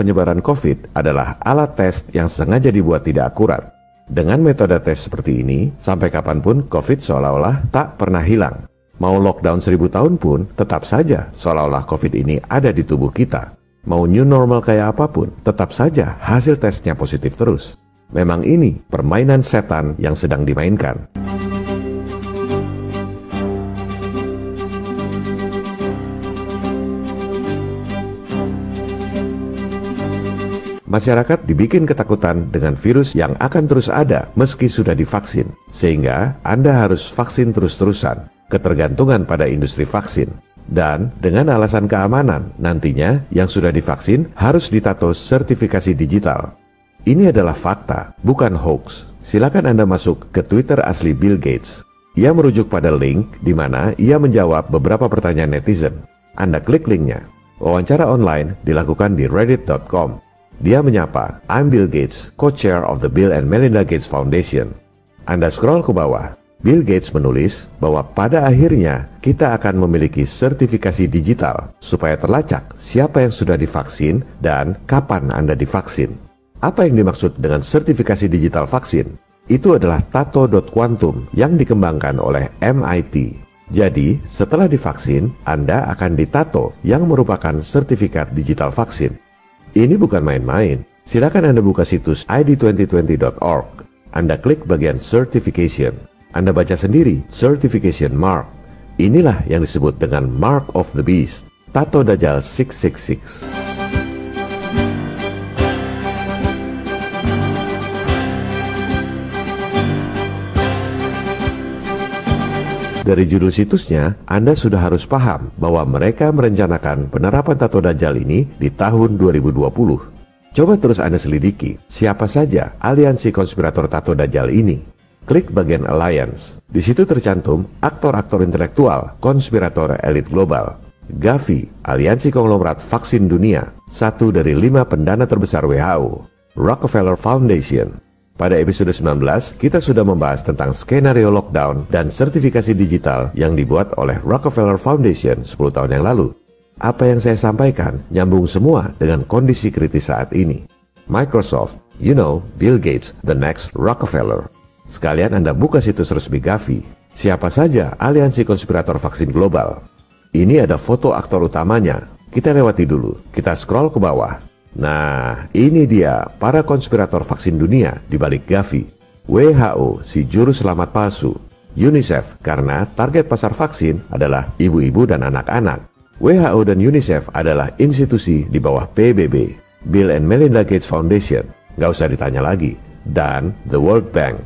penyebaran COVID adalah alat tes yang sengaja dibuat tidak akurat. Dengan metode tes seperti ini, sampai kapanpun COVID seolah-olah tak pernah hilang. Mau lockdown 1000 tahun pun, tetap saja seolah-olah COVID ini ada di tubuh kita. Mau new normal kayak apapun, tetap saja hasil tesnya positif terus. Memang ini permainan setan yang sedang dimainkan. Masyarakat dibikin ketakutan dengan virus yang akan terus ada meski sudah divaksin. Sehingga Anda harus vaksin terus-terusan, ketergantungan pada industri vaksin. Dan dengan alasan keamanan, nantinya yang sudah divaksin harus ditato sertifikasi digital. Ini adalah fakta, bukan hoax. Silakan Anda masuk ke Twitter asli Bill Gates. Ia merujuk pada link di mana ia menjawab beberapa pertanyaan netizen. Anda klik linknya. Wawancara online dilakukan di reddit.com. Dia menyapa, "I'm Bill Gates, co-chair of the Bill and Melinda Gates Foundation." Anda scroll ke bawah. Bill Gates menulis bahwa pada akhirnya kita akan memiliki sertifikasi digital supaya terlacak siapa yang sudah divaksin dan kapan Anda divaksin. Apa yang dimaksud dengan sertifikasi digital vaksin? Itu adalah Tato.Quantum yang dikembangkan oleh MIT. Jadi, setelah divaksin, Anda akan ditato yang merupakan sertifikat digital vaksin. Ini bukan main-main. Silakan Anda buka situs id2020.org. Anda klik bagian Certification. Anda baca sendiri Certification Mark. Inilah yang disebut dengan Mark of the Beast, Tato Dajjal 666. Dari judul situsnya, Anda sudah harus paham bahwa mereka merencanakan penerapan Tato Dajjal ini di tahun 2020. Coba terus Anda selidiki, siapa saja aliansi konspirator Tato Dajjal ini. Klik bagian Alliance. Di situ tercantum aktor-aktor intelektual konspirator elit global. Gavi, aliansi konglomerat vaksin dunia, satu dari 5 pendana terbesar WHO. Rockefeller Foundation. Pada episode 19, kita sudah membahas tentang skenario lockdown dan sertifikasi digital yang dibuat oleh Rockefeller Foundation 10 tahun yang lalu. Apa yang saya sampaikan nyambung semua dengan kondisi kritis saat ini. Microsoft, Bill Gates, the next Rockefeller. Sekalian Anda buka situs resmi Gavi. Siapa saja aliansi konspirator vaksin global. Ini ada foto aktor utamanya. Kita lewati dulu, kita scroll ke bawah. Nah, ini dia para konspirator vaksin dunia di balik Gavi. WHO, si juru selamat palsu. UNICEF, karena target pasar vaksin adalah ibu-ibu dan anak-anak. WHO dan UNICEF adalah institusi di bawah PBB. Bill and Melinda Gates Foundation, nggak usah ditanya lagi. Dan The World Bank.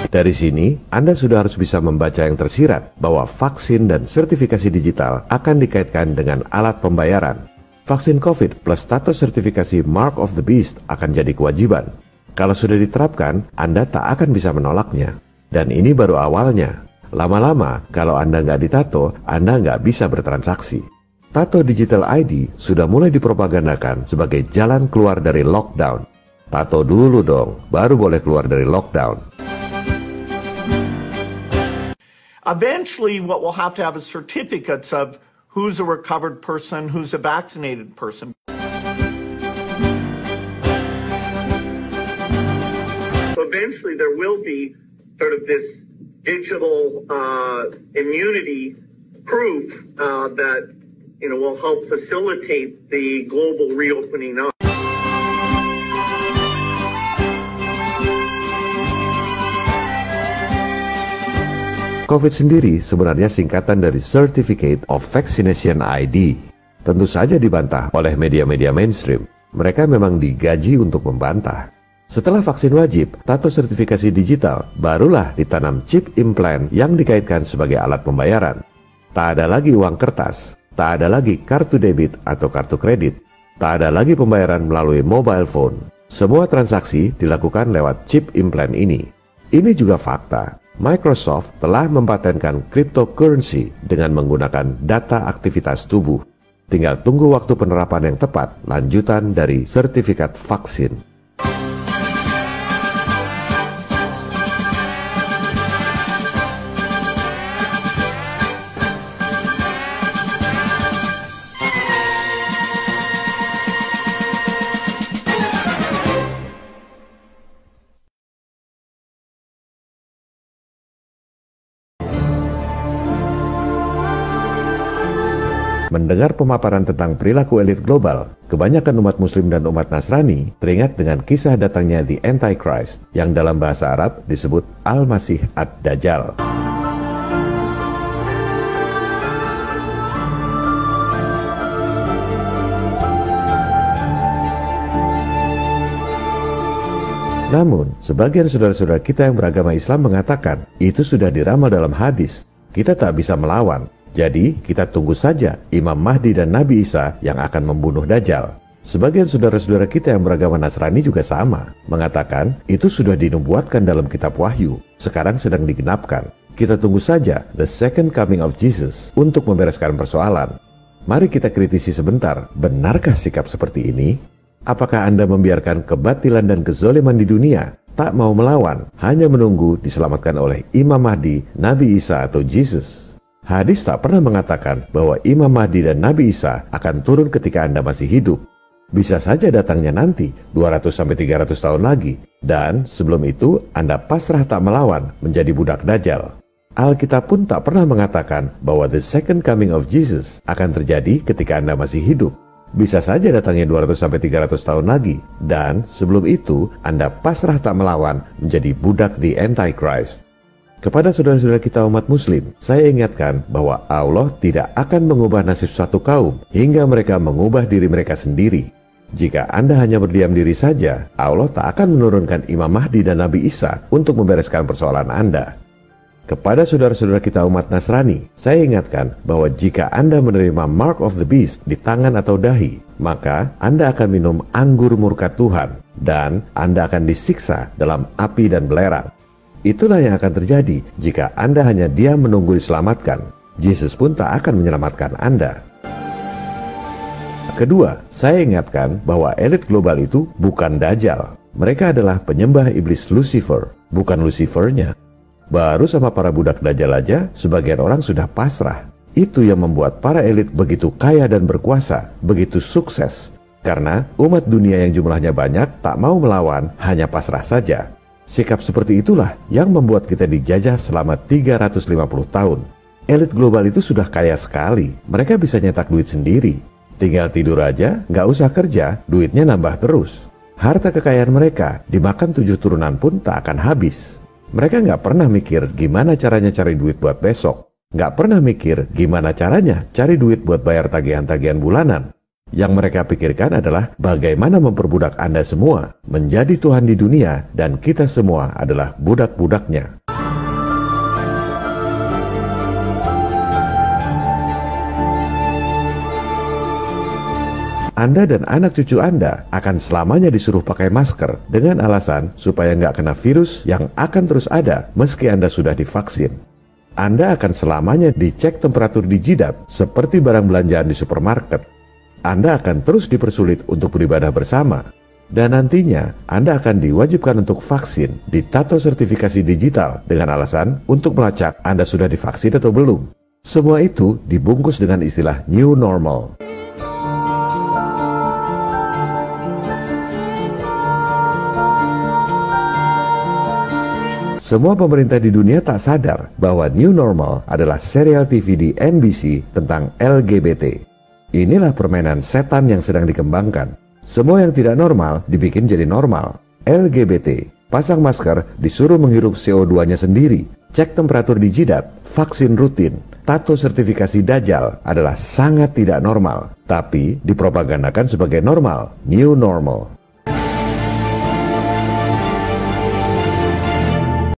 Dari sini, Anda sudah harus bisa membaca yang tersirat bahwa vaksin dan sertifikasi digital akan dikaitkan dengan alat pembayaran. Vaksin COVID plus status sertifikasi Mark of the Beast akan jadi kewajiban. Kalau sudah diterapkan, Anda tak akan bisa menolaknya. Dan ini baru awalnya. Lama-lama, kalau Anda nggak ditato, Anda nggak bisa bertransaksi. Tato Digital ID sudah mulai dipropagandakan sebagai jalan keluar dari lockdown. Tato dulu dong, baru boleh keluar dari lockdown. Eventually, what we'll have to have is certificates of who's a recovered person, who's a vaccinated person. So eventually there will be sort of this digital immunity proof that will help facilitate the global reopening up. COVID sendiri sebenarnya singkatan dari Certificate of Vaccination ID. Tentu saja dibantah oleh media-media mainstream. Mereka memang digaji untuk membantah. Setelah vaksin wajib, tato sertifikasi digital, barulah ditanam chip implant yang dikaitkan sebagai alat pembayaran. Tak ada lagi uang kertas, tak ada lagi kartu debit atau kartu kredit, tak ada lagi pembayaran melalui mobile phone. Semua transaksi dilakukan lewat chip implant ini. Ini juga fakta. Microsoft telah mempatenkan cryptocurrency dengan menggunakan data aktivitas tubuh. Tinggal tunggu waktu penerapan yang tepat lanjutan dari sertifikat vaksin. Mendengar pemaparan tentang perilaku elit global, kebanyakan umat Muslim dan umat Nasrani teringat dengan kisah datangnya The Antichrist yang dalam bahasa Arab disebut Al-Masih Ad-Dajjal. Namun, sebagian saudara-saudara kita yang beragama Islam mengatakan itu sudah diramal dalam hadis. Kita tak bisa melawan. Jadi, kita tunggu saja Imam Mahdi dan Nabi Isa yang akan membunuh Dajjal. Sebagian saudara-saudara kita yang beragama Nasrani juga sama, mengatakan itu sudah dinubuatkan dalam kitab Wahyu, sekarang sedang digenapkan. Kita tunggu saja the second coming of Jesus untuk membereskan persoalan. Mari kita kritisi sebentar, benarkah sikap seperti ini? Apakah Anda membiarkan kebatilan dan kezoliman di dunia, tak mau melawan, hanya menunggu diselamatkan oleh Imam Mahdi, Nabi Isa atau Jesus? Hadis tak pernah mengatakan bahwa Imam Mahdi dan Nabi Isa akan turun ketika Anda masih hidup. Bisa saja datangnya nanti, 200-300 tahun lagi. Dan sebelum itu, Anda pasrah tak melawan, menjadi budak Dajjal. Alkitab pun tak pernah mengatakan bahwa the second coming of Jesus akan terjadi ketika Anda masih hidup. Bisa saja datangnya 200-300 tahun lagi. Dan sebelum itu, Anda pasrah tak melawan, menjadi budak The Antichrist. Kepada saudara-saudara kita umat Muslim, saya ingatkan bahwa Allah tidak akan mengubah nasib suatu kaum hingga mereka mengubah diri mereka sendiri. Jika Anda hanya berdiam diri saja, Allah tak akan menurunkan Imam Mahdi dan Nabi Isa untuk membereskan persoalan Anda. Kepada saudara-saudara kita umat Nasrani, saya ingatkan bahwa jika Anda menerima Mark of the Beast di tangan atau dahi, maka Anda akan minum anggur murka Tuhan, dan Anda akan disiksa dalam api dan belerang. Itulah yang akan terjadi jika Anda hanya diam menunggu diselamatkan. Yesus pun tak akan menyelamatkan Anda. Kedua, saya ingatkan bahwa elit global itu bukan Dajjal. Mereka adalah penyembah iblis Lucifer, bukan Lucifernya. Baru sama para budak Dajjal aja, sebagian orang sudah pasrah. Itu yang membuat para elit begitu kaya dan berkuasa, begitu sukses. Karena umat dunia yang jumlahnya banyak tak mau melawan, hanya pasrah saja. Sikap seperti itulah yang membuat kita dijajah selama 350 tahun. Elit global itu sudah kaya sekali, mereka bisa nyetak duit sendiri. Tinggal tidur aja, nggak usah kerja, duitnya nambah terus. Harta kekayaan mereka dimakan 7 turunan pun tak akan habis. Mereka nggak pernah mikir gimana caranya cari duit buat besok. Nggak pernah mikir gimana caranya cari duit buat bayar tagihan-tagihan bulanan. Yang mereka pikirkan adalah bagaimana memperbudak Anda semua menjadi Tuhan di dunia dan kita semua adalah budak-budaknya. Anda dan anak cucu Anda akan selamanya disuruh pakai masker dengan alasan supaya nggak kena virus yang akan terus ada meski Anda sudah divaksin. Anda akan selamanya dicek temperatur di jidat seperti barang belanjaan di supermarket. Anda akan terus dipersulit untuk beribadah bersama. Dan nantinya Anda akan diwajibkan untuk vaksin, ditato sertifikasi digital dengan alasan untuk melacak Anda sudah divaksin atau belum. Semua itu dibungkus dengan istilah new normal. Semua pemerintah di dunia tak sadar bahwa New Normal adalah serial TV di NBC tentang LGBT. Inilah permainan setan yang sedang dikembangkan. Semua yang tidak normal dibikin jadi normal. LGBT, pasang masker, disuruh menghirup CO2-nya sendiri, cek temperatur di jidat, vaksin rutin, tato sertifikasi Dajjal adalah sangat tidak normal. Tapi dipropagandakan sebagai normal, New Normal.